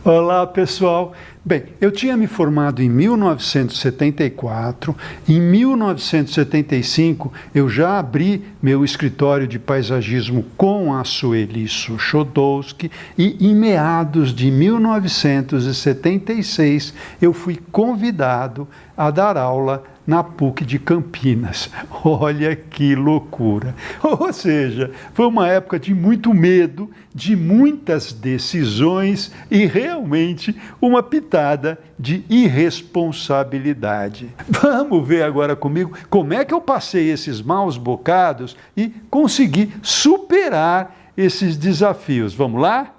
Olá, pessoal. Bem, eu tinha me formado em 1974, em 1975 eu já abri meu escritório de paisagismo com a Sueli Suchodolski e em meados de 1976 eu fui convidado a dar aula na PUC de Campinas. Olha que loucura! Ou seja, foi uma época de muito medo, de muitas decisões e realmente uma pitada de irresponsabilidade. Vamos ver agora comigo como é que eu passei esses maus bocados e consegui superar esses desafios. Vamos lá?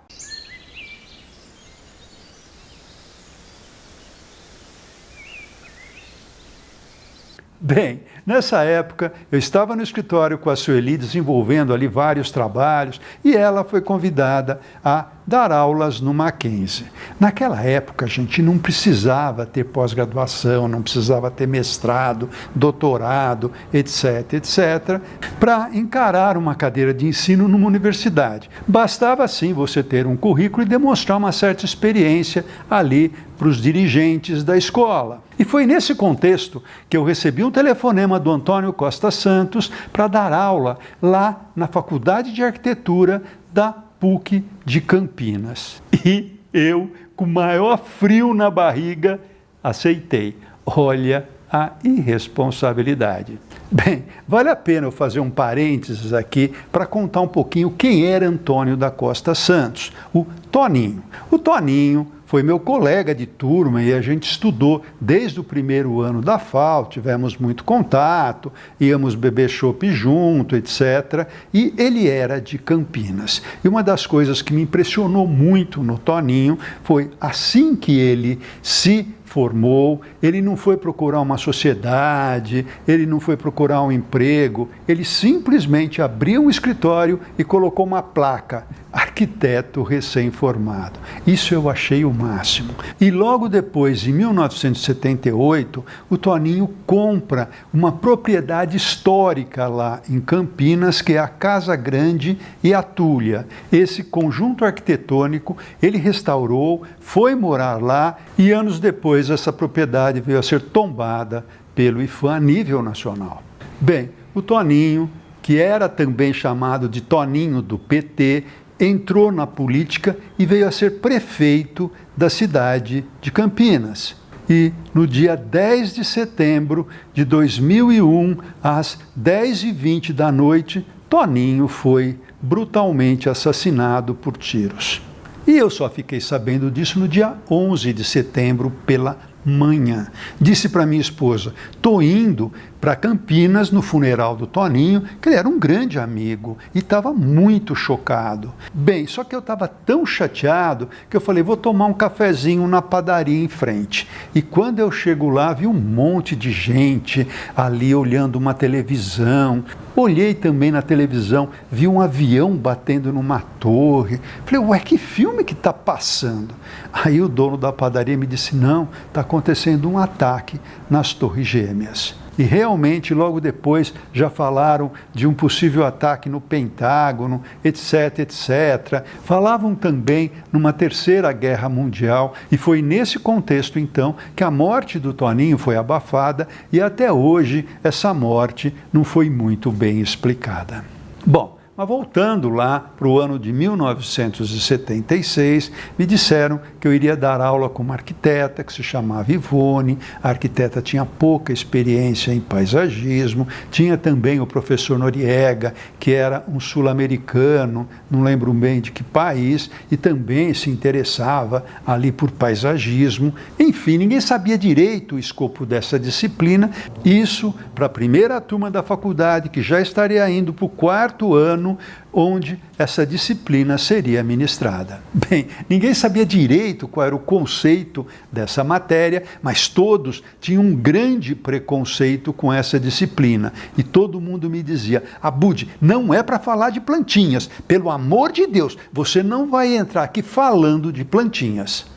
Bem, nessa época eu estava no escritório com a Sueli desenvolvendo ali vários trabalhos e ela foi convidada a dar aulas no Mackenzie. Naquela época a gente não precisava ter pós-graduação, não precisava ter mestrado, doutorado, etc, etc, para encarar uma cadeira de ensino numa universidade. Bastava sim você ter um currículo e demonstrar uma certa experiência ali para os dirigentes da escola. E foi nesse contexto que eu recebi um telefonema do Antônio Costa Santos para dar aula lá na Faculdade de Arquitetura da PUC de Campinas. E eu, com maior frio na barriga, aceitei. Olha a irresponsabilidade. Bem, vale a pena eu fazer um parênteses aqui para contar um pouquinho quem era Antônio da Costa Santos, o Toninho. O Toninho foi meu colega de turma e a gente estudou desde o primeiro ano da FAU, tivemos muito contato, íamos beber chopp junto, etc. E ele era de Campinas. E uma das coisas que me impressionou muito no Toninho foi assim que ele se formou, ele não foi procurar uma sociedade, ele não foi procurar um emprego, ele simplesmente abriu um escritório e colocou uma placa, arquiteto recém-formado. Isso eu achei o máximo. E logo depois, em 1978, o Toninho compra uma propriedade histórica lá em Campinas, que é a Casa Grande e a Túlia. Esse conjunto arquitetônico ele restaurou, foi morar lá e anos depois essa propriedade veio a ser tombada pelo IPHAN a nível nacional. Bem, o Toninho, que era também chamado de Toninho do PT, entrou na política e veio a ser prefeito da cidade de Campinas. E no dia 10 de setembro de 2001, às 10h20 da noite, Toninho foi brutalmente assassinado por tiros. E eu só fiquei sabendo disso no dia 11 de setembro pela manhã. Disse para minha esposa, estou indo para Campinas no funeral do Toninho, que ele era um grande amigo e estava muito chocado. Bem, só que eu estava tão chateado que eu falei, vou tomar um cafezinho na padaria em frente. E quando eu chego lá, vi um monte de gente ali olhando uma televisão. Olhei também na televisão, vi um avião batendo numa torre. Falei, ué, que filme que está passando? Aí o dono da padaria me disse, não, está acontecendo um ataque nas Torres Gêmeas. E realmente, logo depois, já falaram de um possível ataque no Pentágono, etc, etc. Falavam também numa terceira guerra mundial, e foi nesse contexto, então, que a morte do Toninho foi abafada, e até hoje essa morte não foi muito bem explicada. Bom, mas voltando lá para o ano de 1976, me disseram que eu iria dar aula com uma arquiteta que se chamava Ivone. A arquiteta tinha pouca experiência em paisagismo, tinha também o professor Noriega, que era um sul-americano, não lembro bem de que país, e também se interessava ali por paisagismo. Enfim, ninguém sabia direito o escopo dessa disciplina. Isso para a primeira turma da faculdade, que já estaria indo para o 4º ano, onde essa disciplina seria ministrada. Bem, ninguém sabia direito qual era o conceito dessa matéria, mas todos tinham um grande preconceito com essa disciplina. E todo mundo me dizia, Abud, não é para falar de plantinhas, pelo amor de Deus, você não vai entrar aqui falando de plantinhas.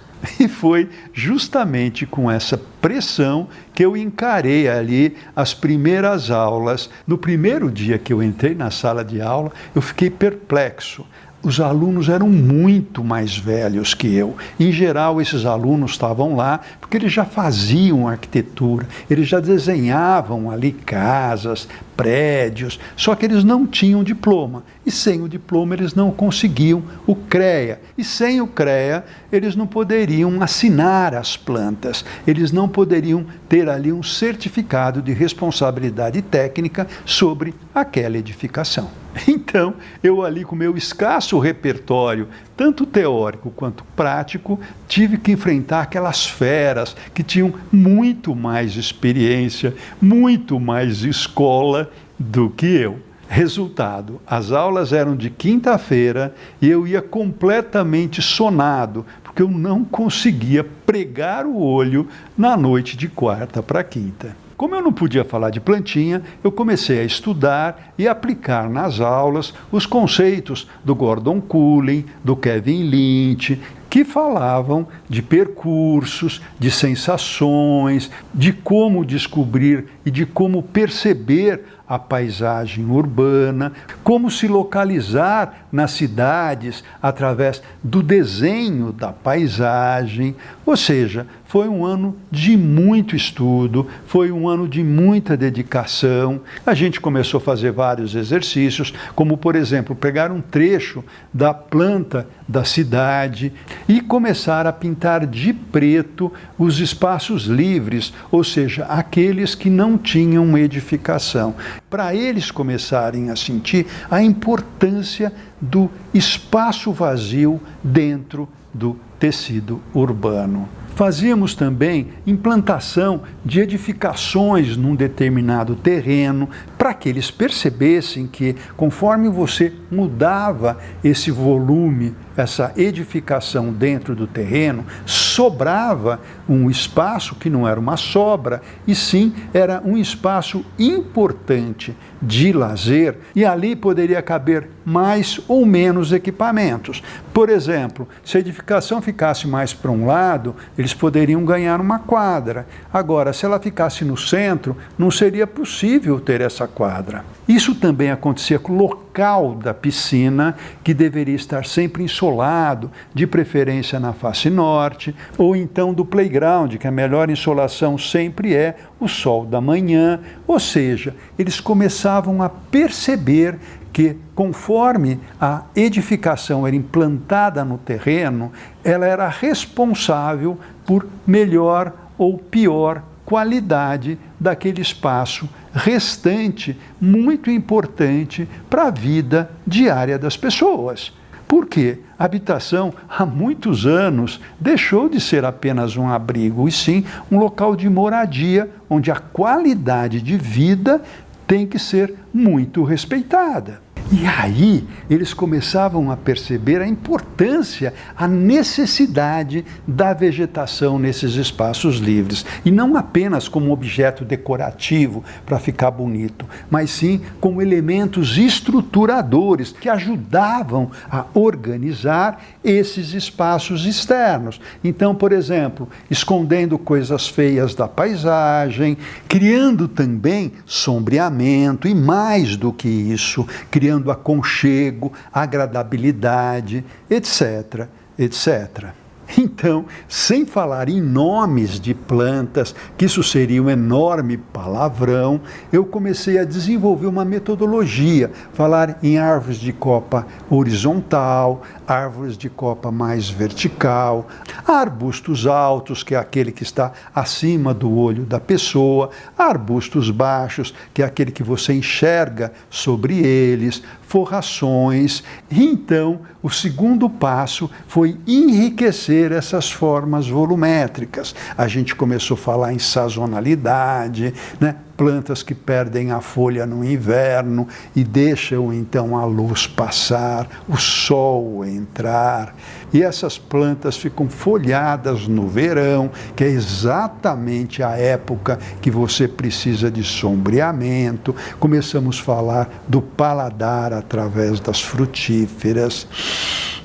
E foi justamente com essa pressão que eu encarei ali as primeiras aulas. No primeiro dia que eu entrei na sala de aula, eu fiquei perplexo. os alunos eram muito mais velhos que eu. Em geral, esses alunos estavam lá porque eles já faziam arquitetura, eles já desenhavam ali casas, prédios, só que eles não tinham diploma. E sem o diploma eles não conseguiam o CREA. E sem o CREA eles não poderiam assinar as plantas, eles não poderiam ter ali um certificado de responsabilidade técnica sobre aquela edificação. Então, eu ali com meu escasso repertório, tanto teórico quanto prático, tive que enfrentar aquelas feras que tinham muito mais experiência, muito mais escola do que eu. Resultado, as aulas eram de quinta-feira e eu ia completamente sonado, porque eu não conseguia pregar o olho na noite de quarta para quinta. Como eu não podia falar de plantinha, eu comecei a estudar e aplicar nas aulas os conceitos do Gordon Cullen, do Kevin Lynch, que falavam de percursos, de sensações, de como descobrir e de como perceber a paisagem urbana, como se localizar nas cidades através do desenho da paisagem. Ou seja, foi um ano de muito estudo, foi um ano de muita dedicação. A gente começou a fazer vários exercícios, como, por exemplo, pegar um trecho da planta da cidade e começar a pintar de preto os espaços livres, ou seja, aqueles que não tinham edificação, para eles começarem a sentir a importância do espaço vazio dentro do tecido urbano. Fazíamos também implantação de edificações num determinado terreno, para que eles percebessem que, conforme você mudava esse volume, essa edificação dentro do terreno, sobrava um espaço que não era uma sobra, e sim era um espaço importante de lazer, e ali poderia caber mais ou menos equipamentos. Por exemplo, se a edificação ficasse mais para um lado, eles poderiam ganhar uma quadra. Agora, se ela ficasse no centro, não seria possível ter essa quadra. Isso também acontecia com o local da piscina, que deveria estar sempre insolado, de preferência na face norte, ou então do playground, que a melhor insolação sempre é o sol da manhã. Ou seja, eles começavam a perceber que, conforme a edificação era implantada no terreno, ela era responsável por melhor ou pior qualidade daquele espaço restante, muito importante para a vida diária das pessoas. Porque a habitação, há muitos anos, deixou de ser apenas um abrigo, e sim um local de moradia, onde a qualidade de vida tem que ser muito respeitada. E aí eles começavam a perceber a importância, a necessidade da vegetação nesses espaços livres. E não apenas como objeto decorativo para ficar bonito, mas sim como elementos estruturadores que ajudavam a organizar esses espaços externos. Então, por exemplo, escondendo coisas feias da paisagem, criando também sombreamento e, mais do que isso, criando aconchego, agradabilidade, etc, etc. Então, sem falar em nomes de plantas, que isso seria um enorme palavrão, eu comecei a desenvolver uma metodologia, falar em árvores de copa horizontal, árvores de copa mais vertical, arbustos altos, que é aquele que está acima do olho da pessoa, arbustos baixos, que é aquele que você enxerga sobre eles, forrações. E então, o segundo passo foi enriquecer essas formas volumétricas. A gente começou a falar em sazonalidade, né? Plantas que perdem a folha no inverno e deixam então a luz passar, o sol entrar. E essas plantas ficam folhadas no verão, que é exatamente a época que você precisa de sombreamento. Começamos a falar do paladar através das frutíferas,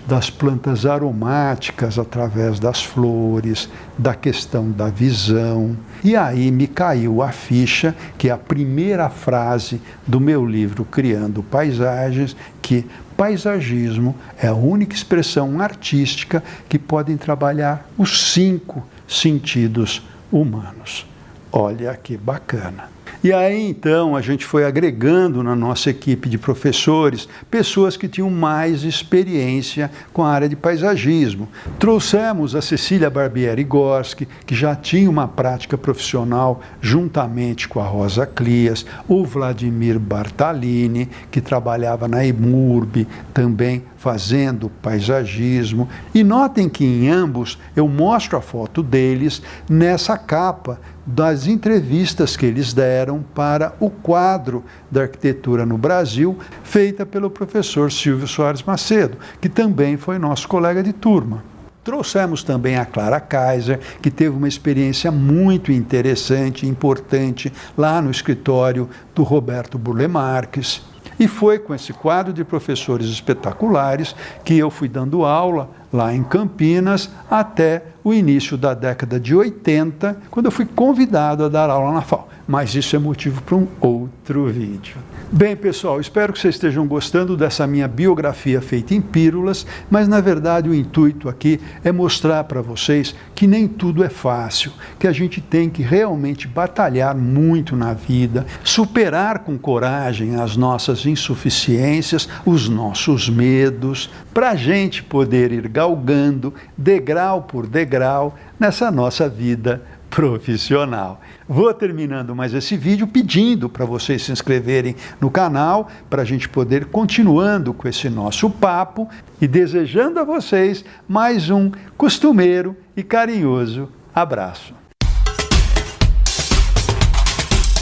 das plantas aromáticas através das flores, da questão da visão. E aí me caiu a ficha, que é a primeira frase do meu livro Criando Paisagens, que paisagismo é a única expressão artística que podem trabalhar os 5 sentidos humanos. Olha que bacana! E aí, então, a gente foi agregando na nossa equipe de professores pessoas que tinham mais experiência com a área de paisagismo. Trouxemos a Cecília Barbieri Gorski, que já tinha uma prática profissional juntamente com a Rosa Clias, o Vladimir Bartalini, que trabalhava na EMURB, também fazendo paisagismo. E notem que em ambos eu mostro a foto deles nessa capa das entrevistas que eles deram para o quadro da arquitetura no Brasil, feita pelo professor Silvio Soares Macedo, que também foi nosso colega de turma. Trouxemos também a Clara Kaiser, que teve uma experiência muito interessante e importante lá no escritório do Roberto Burle Marques. E foi com esse quadro de professores espetaculares que eu fui dando aula lá em Campinas até o início da década de 80, quando eu fui convidado a dar aula na FAU. Mas isso é motivo para um outro vídeo. Bem, pessoal, espero que vocês estejam gostando dessa minha biografia feita em pílulas, mas na verdade o intuito aqui é mostrar para vocês que nem tudo é fácil, que a gente tem que realmente batalhar muito na vida, superar com coragem as nossas insuficiências, os nossos medos, para a gente poder ir galgando, degrau por degrau, nessa nossa vida profissional. Vou terminando mais esse vídeo pedindo para vocês se inscreverem no canal, para a gente poder continuando com esse nosso papo e desejando a vocês mais um costumeiro e carinhoso abraço.